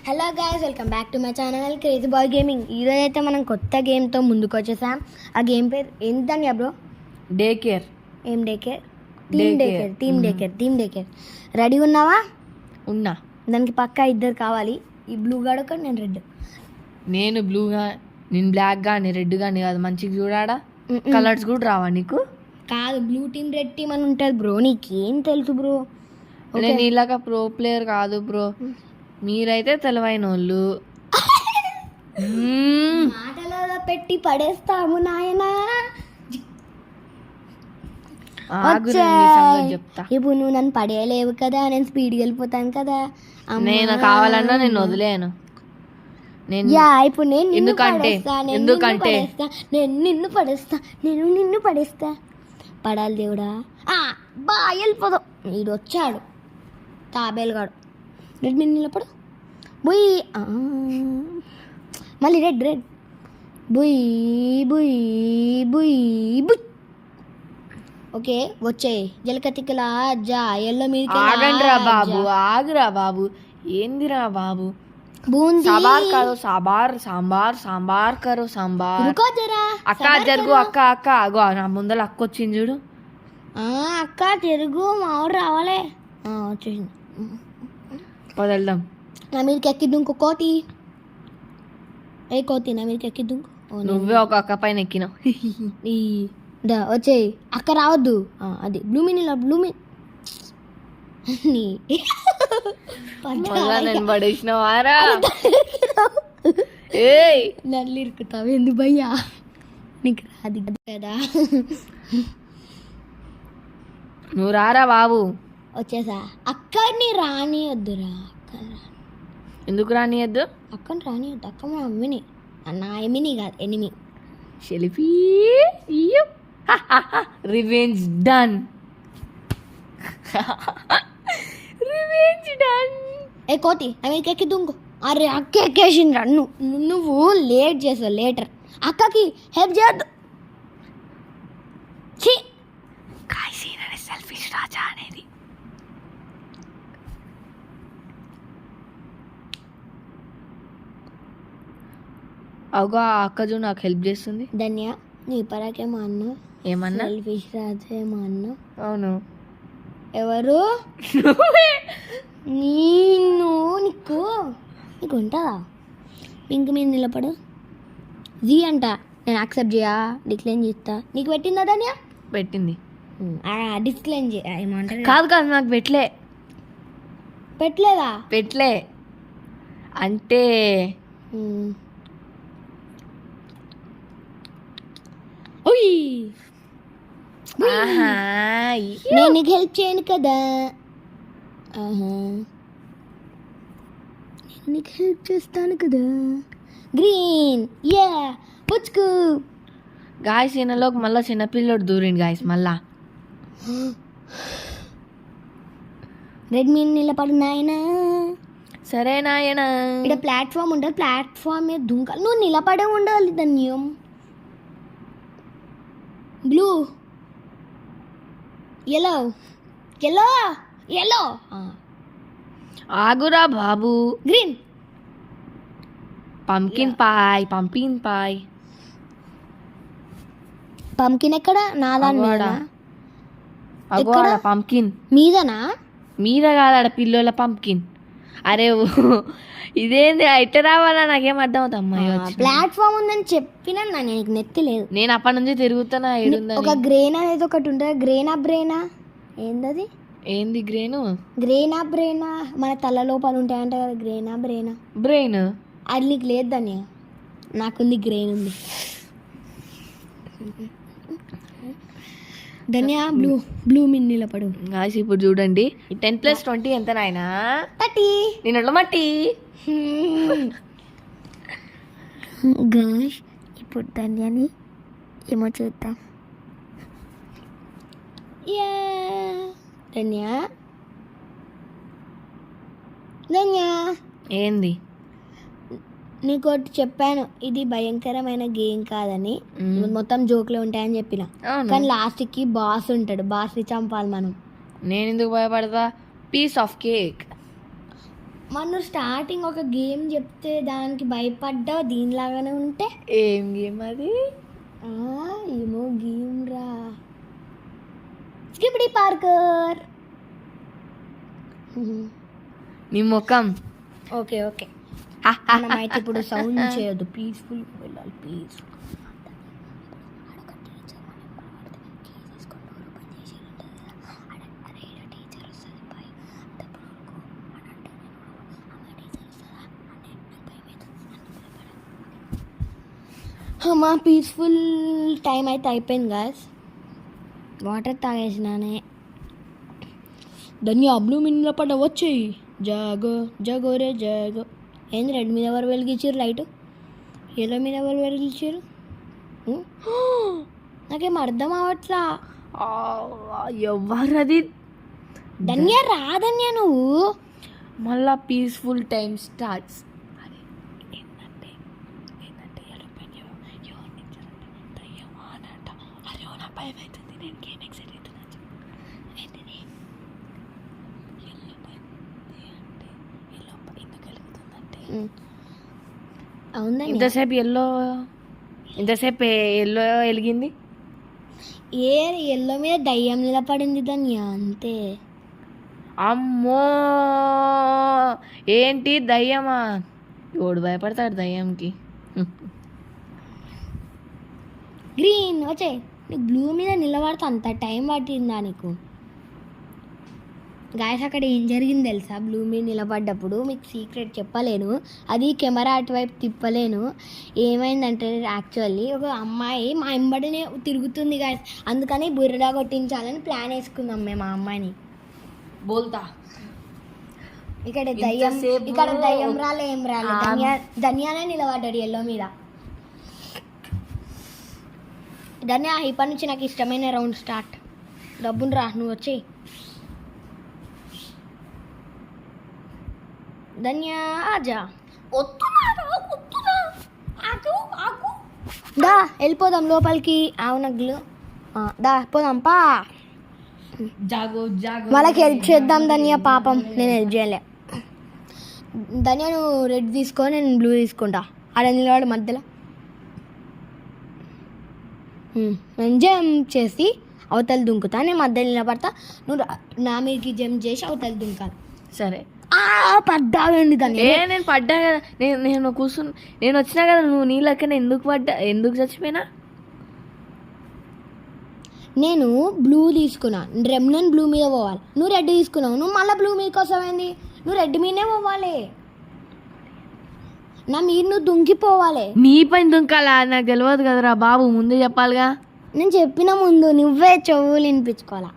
Hello guys, welcome back to my channel crazy boy gaming. ఈరోజు అయితే మనం కొత్త గేమ్తో ముందుకు వచ్చేసాం. ఆ గేమ్ పేరు ఏంటని బ్రో? Day care. ఏం day care? Team day care. Ready ఉన్నావా? ఉన్నా. దానికి పక్కా ఇద్దరు కావాలి. ఈ బ్లూ గాడు ఒకడు, నేను రెడ్. నేను బ్లూగా, నేను బ్లాక్ కానీ రెడ్ కానీ కాదు, మంచిగా చూడాడా. కలర్స్ కూడా రావా నీకు? కాదు, బ్లూ టీమ్ రెడ్ టీమ్ అని ఉంటుంది బ్రో. నీకేం తెలుసు బ్రో? నేను ఇలాగ ప్రో ప్లేయర్ కాదు బ్రో, మీరైతే తెలివైన వాళ్ళు. మాటలలో పెట్టి పడేస్తాము నాయనా. చెప్తా. ఇప్పుడు నువ్వు నన్ను పడేయలేవు కదా, నేను స్పీడ్కి వెళ్ళిపోతాను కదా. నేను కావాలన్నా నేను వదిలేను. ఇప్పుడు నేను నిన్ను పడేస్తా. పడాలి దేవుడా. వెళ్ళిపోదాం. వీడు వచ్చాడు తాబేలుగాడు. రెడ్ మీద నిలబడు. బుయ్. మళ్ళీ రెడ్. బుయ్ బుయ్ బుయ్ బుయ్. ఓకే, వచ్చాయి. జలకతికలా జా ఎల్లో మీద. ఆగండిరా బాబు, ఆగురా బాబు. ఏందిరా బాబు? బూందీ సాంబార్ కరో సాంబార్, సాంబార్ సాంబార్ కరో సాంబార్. అక్క జరుగు, అక్క అగో నా ముందర అక్క వచ్చింది చూడు. అక్క జరుగు, మా ఊరు రావాలే. వచ్చేసింది. వదలదాం. నా మీదకి ఎక్కిద్దు ఇంకో కోతి. ఏ కోతి నా మీదకి ఎక్కిద్దు. నువ్వే ఒక అక్క పైన ఎక్కినావు. వచ్చేయి. అక్క రావద్దు. అది బ్లూమిన్ నేను పడేసిన వారా. నల్లి ఇరుకుతావు ఎందు భయ్యా? నీకు రాదు కదా. నువ్వు రారా బాబు. వచ్చేసా. అక్కని రానియొద్దురా. ఎందుకు రానియద్దు? అక్కని రానియద్దు. అక్క మా మమ్మీని, నా ఎమిని కాదు, ఎనిమి. సెల్ఫీ. Revenge done. ఏ కోతి అమెరికా ఎక్కి దుంగు. అరే అక్క ఎక్కేసిండ్రా. నువ్వు లేట్ చేసావు. లేటర్. అక్కకి హెల్ప్ చేయొద్దు. సెల్ఫిష్ రాజా అనేది. అగో ఆ అక్క చూడు నాకు హెల్ప్ చేస్తుంది. ధన్య, నీ పరాకేమో అన్న. ఏమన్నా? సెల్ఫిష్ రాజేమో అన్న. అవును. ఎవరు? నీకు ఉంటుందా? పింక్ మీద నిలబడు. జీ అంట. నేను యాక్సెప్ట్ చేయా, డిక్లైన్ చేస్తా. నీకు పెట్టిందా ధన్య? పెట్టింది. డిస్క్లైన్ ఏమంటారు? కాదు నాకు పెట్టలేదా? పెట్టలే అంటే నేను నీకు హెల్ప్ చేయను కదా. నీకు హెల్ప్ చేస్తాను కదా. గ్రీన్. పుచ్చుకు. గాయస్ ఈయనలోకి మళ్ళీ చిన్నపిల్లడు దూరిండు గాయస్. మళ్ళా రెడ్ మీద నిలబడు నాయనా. సరే నాయనా. ఇక్కడ ప్లాట్ఫామ్ ఉంటుంది. ప్లాట్ఫామ్ మీద దుంకాలి. నువ్వు నిలబడే ఉండాలి. ధన్యం. బ్లూ. ఎల్లో. ఆగురా బాబు. గ్రీన్. పంకిన్ పాయ్. పంకిన్ ఎక్కడ? నాదా? పంకిన్ మీదనా? మీద కాదాడ పిల్లల పంకిన్. అరే ఇదేంది ఇట్ట రావాలా? నాకేం అర్థం అవుతా. అమ్మాయి ప్లాట్ఫామ్ ఉందని చెప్పినా నీకు నెత్తి లేదు. నేను అప్పటి నుంచి తిరుగుతున్నా. ఒక గ్రెయిన్ అనేది ఒకటి ఉంటుంది. బ్రెయినా ఏందది? ఏంది గ్రెయిన్? బ్రెయినా మన తల లోపల ఉంటాయంట కదా. బ్రెయిన్ అది నీకు లేదు ధన్య. నాకుంది. గ్రెయిన్ ఉంది. ధన్య బ్లూ మీద నిలబడు. ఇప్పుడు చూడండి 10+20 ఎంత నాయనా? 30. నేను మట్టి. గాష్ ఇప్పుడు ధన్యాని ఏమో చూద్దాం. ధన్య ఏంది? నీకు ఒకటి చెప్పాను, ఇది భయంకరమైన గేమ్ కాదని. మొత్తం జోకులు ఉంటాయని చెప్పిన. కానీ లాస్ట్కి బాస్ ఉంటాడు. బాస్ని చంపాలి మనం. నేను ఎందుకు భయపడతా? Piece of cake. మనం స్టార్టింగ్ ఒక గేమ్ చెప్తే దానికి భయపడ్డావు దీనిలాగానే ఉంటే ఏం గేమ్ అది? ఏమో గేమ్ రా, స్కిపిడి పార్కర్. నీ ముఖం. ఓకే ఓకే, మనమైతే ఇప్పుడు సౌండ్ చేయొద్దు, పీస్ఫుల్ వెళ్ళాలి. పీస్ఫుల్ అమ్మా, పీస్ఫుల్ టైం అయితే అయిపోయింది గాయస్. వాటర్ తాగేసినానే. ధన్య బ్లూ మిన్లో పడ్డ వచ్చేయి. జాగో జగో రే జాగో. ఏంది రెడ్ మీద ఎవరు వెలిగించారు లైట్, ఎల్లో మీద ఎవరు వెలిగించారు? నాకేం అర్థం అవట్లా. ఎవరది? ధన్య రా, ధన్య నువ్వు మళ్ళా పీస్ఫుల్ టైం స్టార్ట్స్. అవునా? ఇంతసేపు ఎల్లో వెలిగింది. ఎల్లో మీద దయ్యం నిలబడింది ధన్య, అంతే. అమ్మో, ఏంటి దయ్యమా? ఎవడు భయపడతాడు దయ్యంకి? గ్రీన్ వచ్చే. నీకు బ్లూ మీద నిలబడితే అంత టైం పట్టిందా నీకు? గాయస్ అక్కడ ఏం జరిగింది తెలుసా? బ్లూ మీద నిలబడ్డప్పుడు మీకు సీక్రెట్ చెప్పలేను, అది కెమెరా అటువైపు తిప్పలేను. ఏమైందంటే యాక్చువల్లీ ఒక అమ్మాయి మా ఎంబడినే తిరుగుతుంది గాయస్, అందుకని బుర్రడా కొట్టించాలని ప్లాన్ వేసుకుందాం మేము ఆ అమ్మాయిని. బోల్తా ఇక్కడ దయ్యం రాలే, ఏం రాలే. ధన్యానే నిలబడ్డాడు ఎల్లో మీద. ధన్య, ఇప్పటి నుంచి నాకు ఇష్టమైన రౌండ్ స్టార్ట్. డబ్బును రా, నువ్వు వచ్చేయి. ధన్య ఆజా. దా వెళ్ళిపోదాం లోపలికి. అవునగ్లు దా పోదాం పా. జాగో జాగో. వాళ్ళకి హెల్ప్ చేద్దాం ధన్య, పాపం నేను హెల్ప్ చేయలే. ధన్య నువ్వు రెడ్ తీసుకో, నేను బ్లూ తీసుకుంటా. ఆడ నిలబడి మధ్యలో నేను జంప్ చేసి అవతల దుంకుతా, నేను మధ్యలో నిలబడతా, నువ్వు నా మీదకి జంప్ చేసి అవతల దుంకాలి. సరే. పడ్డావేండి దాన్ని? నేను పడ్డా కదా, నేను కూర్చుని నేను వచ్చినా కదా, నువ్వు నీ లెక్కన ఎందుకు చచ్చిపోయినా? నేను బ్లూ తీసుకున్నా, నేను బ్లూ మీద పోవాలి, నువ్వు రెడ్ తీసుకున్నావు, నువ్వు మళ్ళీ బ్లూ మీదకి వస్తావేంది? నువ్వు రెడ్ మీదనే పోవాలి, నా మీరు నువ్వు దుంకిపోవాలి. నీ పైన దుంకాలా? నాకు తెలియదు కదరా బాబు, ముందే చెప్పాలిగా. నేను చెప్పిన ముందు నువ్వే చెవులు వినిపించుకోవాలా.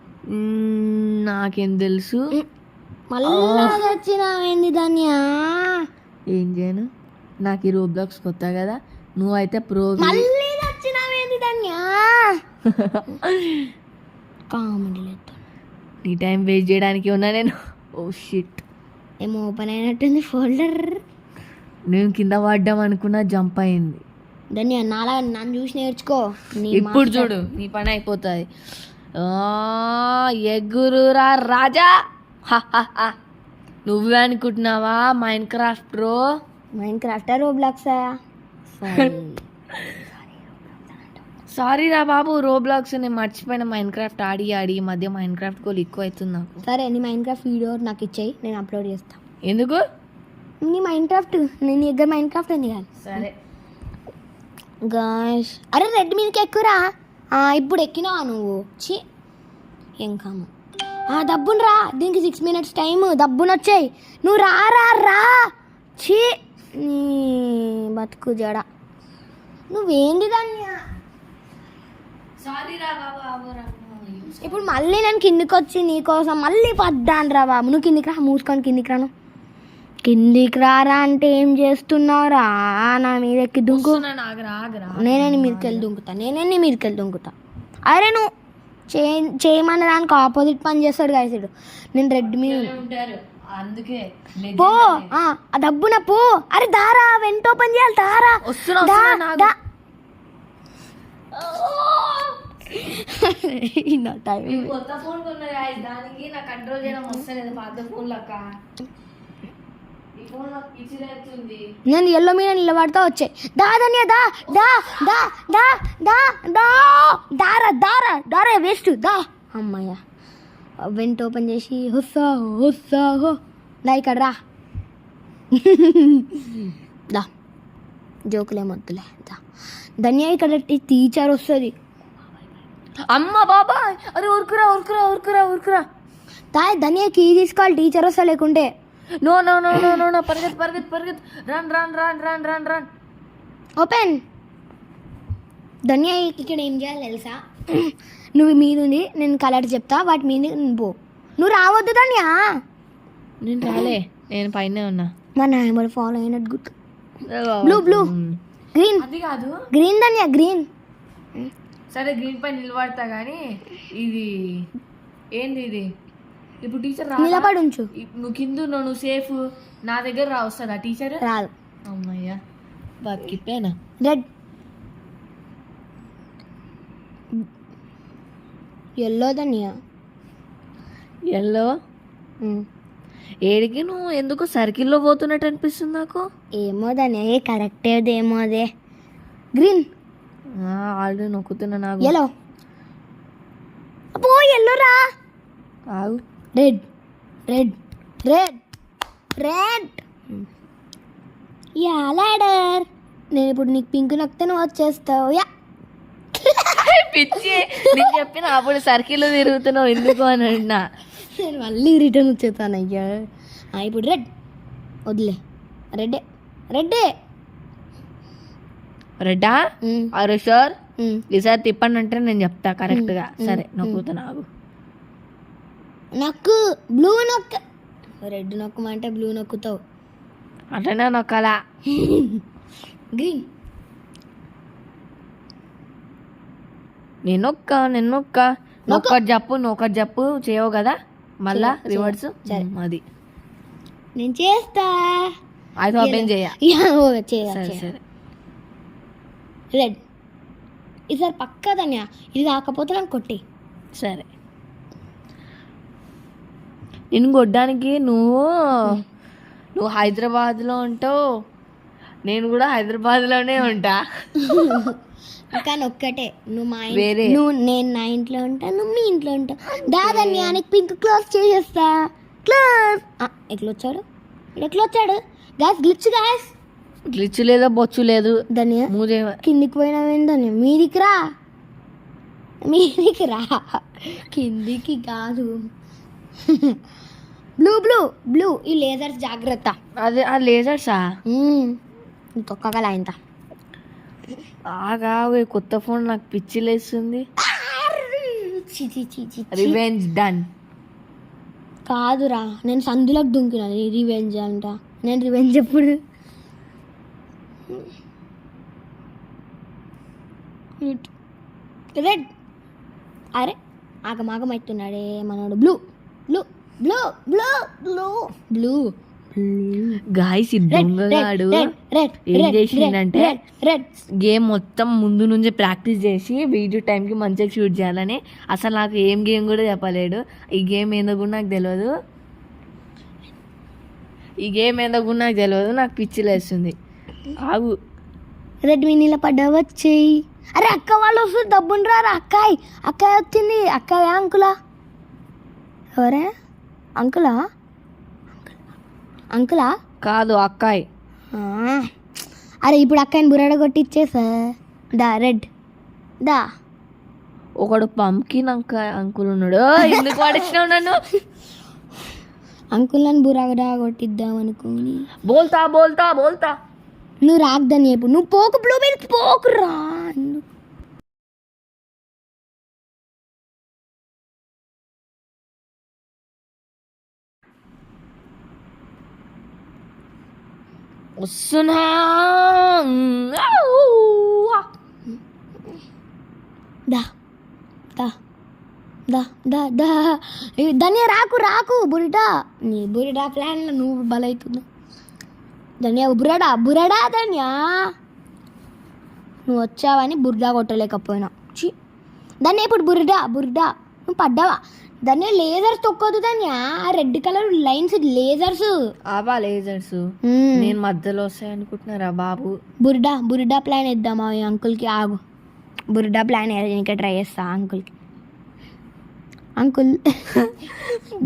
నాకేం తెలుసు. మళ్ళీ వచ్చినావేంది ధన్య? ఏం చేయను, నాకు ఈ రోబ్లాక్స్ కొత్త కదా, నువ్వైతే ప్రో. మళ్ళీ వచ్చినావేంది ధన్య? కామెడీ లేదు. నీ టైం వేస్ట్ చేయడానికి ఉన్నా నేను. ఓ షిట్, ఏమో ఓపెన్ అయినట్టుంది ఫోల్డర్. నేను కింద పడ్డాం అనుకున్నా, జంప్ అయింది. ధన్య నాలా నన్ను చూసి నేర్చుకో. ఇప్పుడు చూడు, నీ పని అయిపోతుంది. ఎగురురా రాజా. నువ్వే అనుకుంటున్నావా Minecraft pro? Minecraft రోబ్లాక్సా? సారీ రా బాబు, రోబ్లాక్స్ నేను మర్చిపోయిన. మైండ్ క్రాఫ్ట్ ఆడి ఈ మధ్య మైండ్ క్రాఫ్ట్ గోల్ ఎక్కువ అవుతుంది నాకు. సరే, నీ మైండ్ క్రాఫ్ట్ వీడియో నాకు ఇచ్చేయి, నేను అప్లోడ్ చేస్తాను. ఎందుకు? నీ మైండ్ క్రాఫ్ట్, నేను దగ్గర మైండ్ క్రాఫ్ట్ ఉంది కాదు. సరే గాష్, అరే రెడ్ మీదకి ఎక్కురా. ఇప్పుడు ఎక్కినావా నువ్వు? చి ఏం కాము. దబ్బును రా, దీనికి 6 minutes టైము. దబ్బును వచ్చాయి, నువ్వు రా రా రా. చి నీ బతుకు జడ, నువ్వేంది దాన్ని? ఇప్పుడు మళ్ళీ నేను కిందికి వచ్చి నీకోసం మళ్ళీ పడ్డాను రా బాబు. నువ్వు కిందికి రా, మూసుకొని కిందికి రాను. కిందికి రారా అంటే ఏం చేస్తున్నావురా? నా మీద ఎక్కి దుంకు. నేనే నీ మీదకి వెళ్ళి దుంకుతా. అరే నువ్వు చేయమన్న దానికి ఆపోజిట్ పని చేస్తాడు గాయసుడు. నేను రెడ్ మీద అందుకే పో, ఆ డబ్బున పో. అరే దారా, వెంట ఓపెన్ చేయాలి. దారా నా టైం. కొత్త ఫోన్ కొన్నా దానికి నా కంట్రోల్ చేయడం వస్తలేదు, పాత ఫోన్ లెక్క. నేను ఎల్లో మీద నిలబడతా వచ్చాయి. దా ధన్య దా దా దా దా దా దా దారా దారా దారా వేస్ట్ దా. అమ్మయ్య వెంట ఓపెన్ చేసి హుస్సా హుస్సా హో దా ఇక్కడ రా. దా జోకులేమొద్దులే దా. ధన్య ఇక్కడ టీచర్ వస్తుంది. అమ్మ బాబాయ్ అరే ఉరుకురా ఉరుకురా ఉరుకురా ఉరుకురా. తాయ్ ధన్య కీ తీసుకోవాలి, టీచర్ వస్తా లేకుంటే. No no no no no no పరిగెత్ పరిగెత్ పరిగెత్ run run run run run run. Open. Dhanya ఇక్కడ ఏం చేయాలి తెలుసా, నువ్వు మీద ఉంది, నేను కలర్ చెప్తా, వాటి మీద నువ్వు పో. నువ్వు రావద్దు ధన్య. నేను రాలే, నేను పైన ఉన్నా. మా నాయన ఫాలో అయినట్టు గుర్తు. Blue blue green. అది కాదు గ్రీన్ ధన్య గ్రీన్. సరే గ్రీన్ పైన నిలబడతా కానీ ఇది ఏంది ఇది ఇప్పుడు టీచర్ నిలబడి ఉంచు. నువ్వు కింద నువ్వు సేఫ్, నా దగ్గర వస్తుందా టీచర్? రాదు. అమ్మయ్యా బతికిపోయానా. రెడ్ ఎల్లో ధన్య ఎల్లో. ఏడికి నువ్వు ఎందుకు సర్కిల్లో పోతున్నట్టు అనిపిస్తుంది నాకు. ఏమో ధన్య కరెక్టేదేమో అదే. గ్రీన్ ఆల్రెడీ నొక్కుతున్నా నాకు. ఎల్లో అబ్బో ఎల్లో రా. ఆగు. Red red red red. Yeah ladder. నేను ఇప్పుడు నీకు పింక్ నొక్కితే నువ్వు వచ్చేస్తావు. యా పిచ్చి నేను చెప్పిన అప్పుడు సర్కిల్లో తిరుగుతున్నావు ఎందుకు అని అన్నా. నేను మళ్ళీ రిటర్న్ వచ్చేస్తాను. అయ్యా ఇప్పుడు రెడ్ వదిలే. రెడ్డే రెడ్డే. రెడ్డా? అరే సార్ ఈసారి తిప్పండి అంటే నేను చెప్తా కరెక్ట్గా. సరే నొక్కుతున్నా ఆగు. నక్కు బ్లూ నొక్క. రెడ్ నొక్కమంటే బ్లూ నొక్కుతావు. అట్లనే నొక్కాలా. గ్రీన్. నేను నొక్కటి చెప్పు చేయవు కదా మళ్ళా రివర్స్. అది నేను చేస్తా. అయితే ఓపెన్ చేయ. సరే సరే. రెడ్. ఈసారి పక్కా ధన్య ఇది కాకపోతే నన్ను కొట్టి. సరే నిన్ను కొట్టడానికి నువ్వు హైదరాబాద్లో ఉంటావు, నేను కూడా హైదరాబాద్లోనే ఉంటా. కానీ ఒక్కటే, నువ్వు మా వేరే. నేను నా ఇంట్లో ఉంటా, నువ్వు మీ ఇంట్లో ఉంటావు. దాదాన్ని ఆయనకి పింక్ క్లోజ్ చేసేస్తా. క్లోజ్. ఎట్లా వచ్చాడు గ్యాస్ గ్లిచ్ గ్యాస్. గ్లిచ్ లేదా బొచ్చు లేదు. ధన్య కిందికి పోయినావేంటి ధన్య? మీదికి రా. కిందికి కాదు. Blue blue blue. ఈ లేజర్స్ జాగ్రత్త. అదే ఆ లేజర్సా? తొక్కగల ఇంత ఆగా కొత్త ఫోన్ నాకు పిచ్చి లేస్తుంది. Revenge done. కాదురా, నేను సందులోకి దుంకిన రివెంజ్ అంట. నేను రివెంజ్ ఎప్పుడు? రెడ్. అరే ఆగమాగం అవుతున్నాడే మనోడు. Blue blue blue blue blue blue. Guys ఈ దొంగగాడు ఏం చేసిండంటే గేమ్ మొత్తం ముందు నుంచే ప్రాక్టీస్ చేసి వీడియో టైంకి మంచిగా షూట్ చేయాలని. అసలు నాకు ఏం గేమ్ కూడా చెప్పలేడు. ఈ గేమ్ ఏందో కూడా నాకు తెలియదు. నాకు పిచ్చి లేస్తుంది. ఆగు. రెడ్ వినీల పడ్డా వచ్చేయి. అరే అక్క వాళ్ళు వస్తుంది, దబ్బుని రారా. అక్కాయి వచ్చింది. అక్కాయ అంకులా? ఎవరే అంకులా కాదు అక్కాయ్. అరే ఇప్పుడు అక్కాయిని బురాడ కొట్టి ఇచ్చేసా. దా రెడ్ దా. ఒకడు పంకిన్ అంకుల్ ఉన్నాడు. ఎందుకు పడిచ్చినావు నన్ను? అంకుల్ని బురాడ కొట్టిద్దాం అనుకోని. బోల్తా నువ్వు రాగదని ఇప్పుడు. నువ్వు పోకు బ్లూ బెల్ పోకురా. వస్తున్నా. దా దా దా దా దా. ధన్య రాకు బురిడా. నీ బురిడా ప్లాన్లో నువ్వు బలవుతున్నా. ధన్య బురడా ధన్య. నువ్వు వచ్చావని బుర్డా కొట్టలేకపోయినా. ధన్య ఇప్పుడు బురిడా నువ్వు పడ్డావా? దాన్ని లేజర్స్ తొక్కొద్దు దాన్ని ఆ రెడ్ కలర్ లైన్స్ లేజర్స్. అవా లేజర్స్ నేను మధ్యలో వస్తాయి అనుకుంటున్నారా బాబు. బురిడా ప్లాన్ వేద్దామా ఈ అంకుల్కి. ఆగు, బురిడా ప్లాన్ ఇంకా ట్రై చేస్తా అంకుల్కి. అంకుల్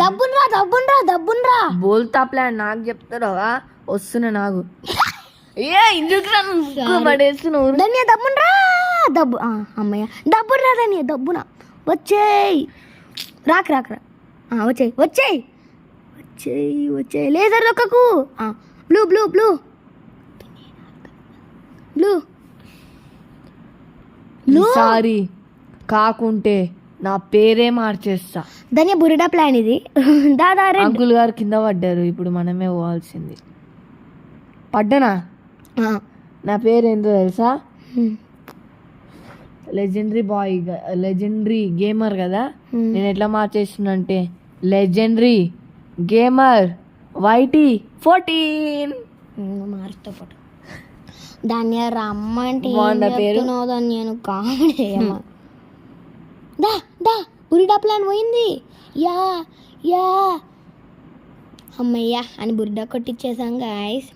దబ్బున్రా. బోల్తా ప్లాన్ నాకు చెప్తారా? వస్తున్నా నాకు. ఏ ఇందుకు పడేస్తున్నావు? ధన్య దబ్బున్రా. అమ్మయ్య దబ్బున్రా ధన్య దబ్బున. వచ్చేయ్ రాక్ వచ్చేయ్ లేజర్ దొక్కకు. బ్లూ సారీ కాకుంటే నా పేరే మార్చేస్తా. ధన్య బురిడా ప్లాన్ ఇది. దాదా అంకుల్ గారు కింద పడ్డారు, ఇప్పుడు మనమే పోవాల్సింది. పడ్డనా? నా పేరు ఏంటో తెలుసా? లెజెండరీ గేమర్ కదా. నేను ఎట్లా మార్చేస్తున్నా అంటే లెజెండరీ గేమర్ వైటీ 14 మారుతో పాటు. ధన్య రమ్మంటే పేరు నేను కామెడీ చేయమా. దా బురిడా ప్లాన్ పోయింది. యా అమ్మయ్యా అని బురిడా కొట్టించేసాం గాయస్.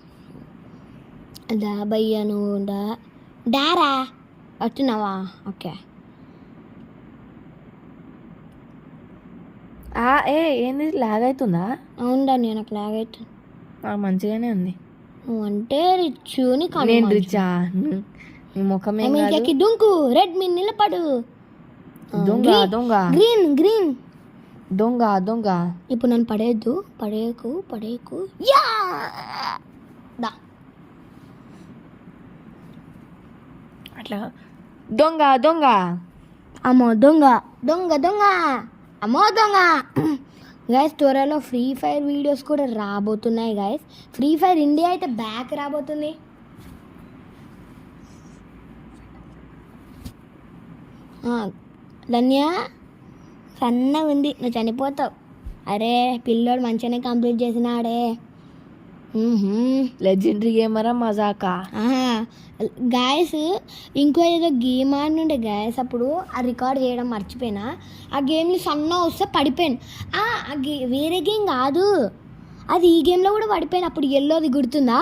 దా భయ్యా నువ్వు డారా వస్తున్నావా? ఓకే. ఏంది లాగ్ అవుతుందా? అవునా నేను నాకు లాగ్ అవుతుంది. మంచిగానే ఉంది. నువ్వు అంటే రిచ్ నేను రిచా? నీ ముఖమే దుంకు రెడ్ మీ నిలబడు. దొంగ గ్రీన్ దొంగ. ఇప్పుడు నన్ను పడేకు. యా దా అట్లా దొంగ అమ్మో దొంగ అమ్మో దొంగ. గైస్ త్వరలో ఫ్రీ ఫైర్ వీడియోస్ కూడా రాబోతున్నాయి గైస్. ఫ్రీ ఫైర్ ఇండియా అయితే బ్యాక్ రాబోతుంది. ధన్య సన్నగా ఉంది, నువ్వు చనిపోతావు. అరే పిల్లోడు మంచిగానే కంప్లీట్ చేసినాడే. లెజెండరీ గేమరా మజాకా? గాయస్ ఇంకో ఏదో గేమ్ ఆడినుండే గాయస్. అప్పుడు ఆ రికార్డ్ చేయడం మర్చిపోయినా. ఆ గేమ్ని సన్న వస్తే పడిపోయాను. వేరే గేమ్ కాదు అది, ఈ గేమ్లో కూడా పడిపోయాను. అప్పుడు ఎల్లోది గుర్తుందా?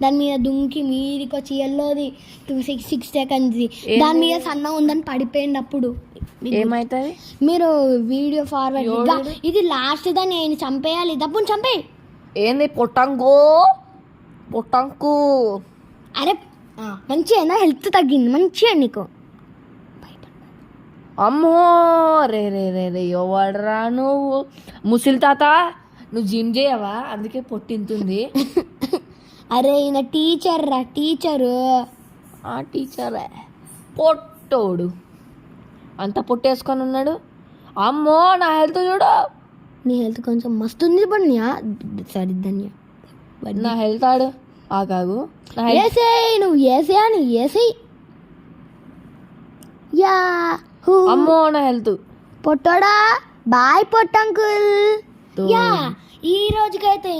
దాని మీద దుంకి మీదికి వచ్చి ఎల్లోది 6 సెకండ్స్ దాని మీద సన్న ఉందని పడిపోయింది. అప్పుడు ఏమవుతుంది? మీరు వీడియో ఫార్వర్డ్. ఇది లాస్ట్ దాన్ని నేను చంపేయాలి. దబ్బుని చంపే. ఏంది పొట్టంకు? అరే మంచిగా హెల్త్ తగ్గింది మంచిగా నీకు. అమ్మో రే ఎవడరా నువ్వు? ముసిలి తాత నువ్వు జిమ్ చేయవా? అందుకే పొట్టింతుంది. అరే ఈయన టీచరు. టీచరే పొట్టోడు అంత పొట్టేసుకొని ఉన్నాడు. అమ్మో నా హెల్త్ చూడు. నీ హెల్త్ కొంచెం మస్తు ఉంది. పడినా సరే ధన్య నా హెల్త్ ఆడు కాగు. నువ్వు ఏసేయ్. యా అమ్మో నా హెల్త్. పొట్టోడా బాయ్ పొట్టంకుల్. యా ఈ రోజుకైతే